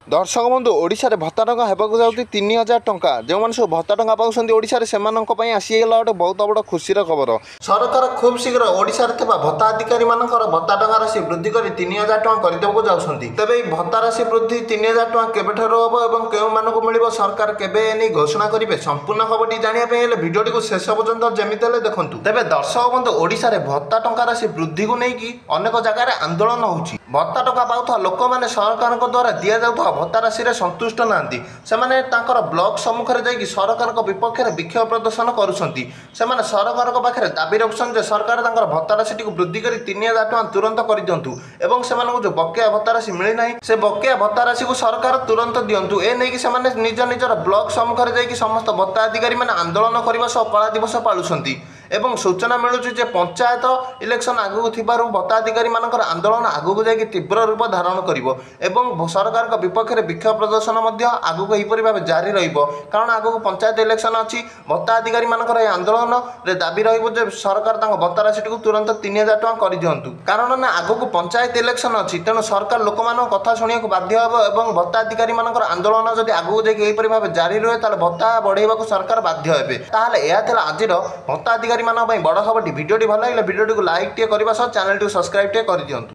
दर्शक बंधु ओडिशा रे भत्ता टंका हेबाकु जाउती 3000 टंका जो माने सब भत्ता टंका पाउछन्ती ओडिशा रे सेमानक पई आसीगला गोटे बहुत बड़ खुशीर खबर। सरकार खूब शीघ्र ओडिशा रे थिबा भत्ता अधिकारी मानकर भत्ता टंका राशि वृद्धि करी 3000 टंका करदेबको जाउछन्ती। तबे भत्ता राशि वृद्धि 3000 टंका केबेठरो हबो एवं केउ मानको मिलिबो सरकार केबे एनी घोषणा करिवे संपूर्ण खबरटी जानिया पई हेले भिडियोटी को शेष पर्यंत जेमिति हेले देखंतु। तबे दर्शक बंधु ओडिशा रे भत्ता टंका राशि वृद्धि को नेकी अनेक जगह रे आंदोलन होउची। भत्ता टंका पाउथा लोक माने सरकारक द्वारा दिया जाउथा भत्ता राशि रे संतुष्ट नांती सेमाने तांकर ब्लॉक सम्मुखरे जाइकी सरकारक विपक्ष रे विक्षोभ प्रदर्शन करूछन्ती। सेमाने सरकारक पाखरे दाबी रखछन जे सरकार तांकर भत्ता राशि को वृद्धि करी 3000 टका तुरंत करि दियंतु एवं सेमानकु जो बकेया भत्ता राशि मिली नाही से बकेया भत्ता राशि को सरकार तुरंत दियंतु। ए नेकी सेमाने निज निजर ब्लॉक सम्मुखरे जाइकी समस्त भत्ता अधिकारी माने आंदोलन करबा सह कला दिवस पालुछन्ती। एवं सूचना मिलुछि जे पंचायत इलेक्शन आगु थिबारु भत्ता अधिकारी मानकर आंदोलन आगु जाइकी तीव्र रूप धारण करिवो एवं सरकार का विपक्ष रे विक्षोभ प्रदर्शन मध्य आगु एहिपरि भाबे जारी रहिबो। कारण आगु पंचायत इलेक्शन अछि भत्ता अधिकारी मानकर ए आंदोलन रे दाबी रहिबो जे सरकार तांको भत्ता राशि को तुरंत 3000 टका करि दियंतु। कारण ना आगु पंचायत इलेक्शन अछि तेनु सरकार लोक मानक कथा सुनिया को बाध्य हबो एवं भत्ता अधिकारी मानकर आंदोलन जदि आगु जाइकी एहिपरि भाबे जारी रहे ताले भत्ता बढ़ेबा को सरकार बाध्य हेबे। ताहाले एहा थिला आजिर भत्ता अधिकारी मान बड़ खबर। भिडियोटी भल लगे भिडियोटी को लाइक टे करने चैनल सब्सक्राइब टे कर दियंतु।